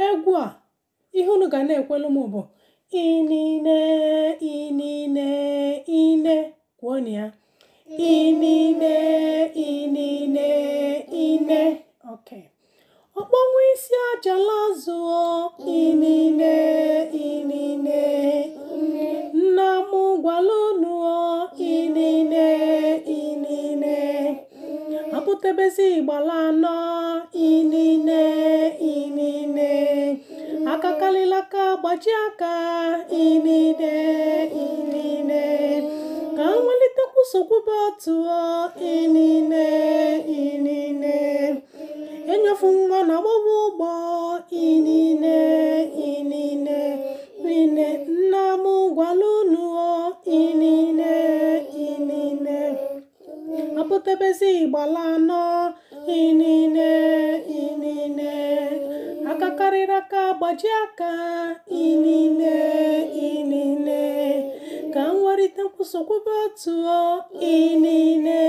egwu a ihe unu ga na-ekwelu m bụ inine inine ine kwuonu ya inine inine ine. Okay. Ọkpọnwụ isi ajala zụọ inine inine nna m gwala unu inine inine apụtebezi ịgbala anọ inine inine akakalila ka gbaji aka inine inine ka nwelitekwu sokwube otu inine inine enyefu nwa na gbagbo ụgbọ inine inine inine nna m gwala unu inine inine apụtebezi ịgbala anọ inine inine akakarịrị aka gbaji aka inine inine ka nwerite nkwụsokwube otu inine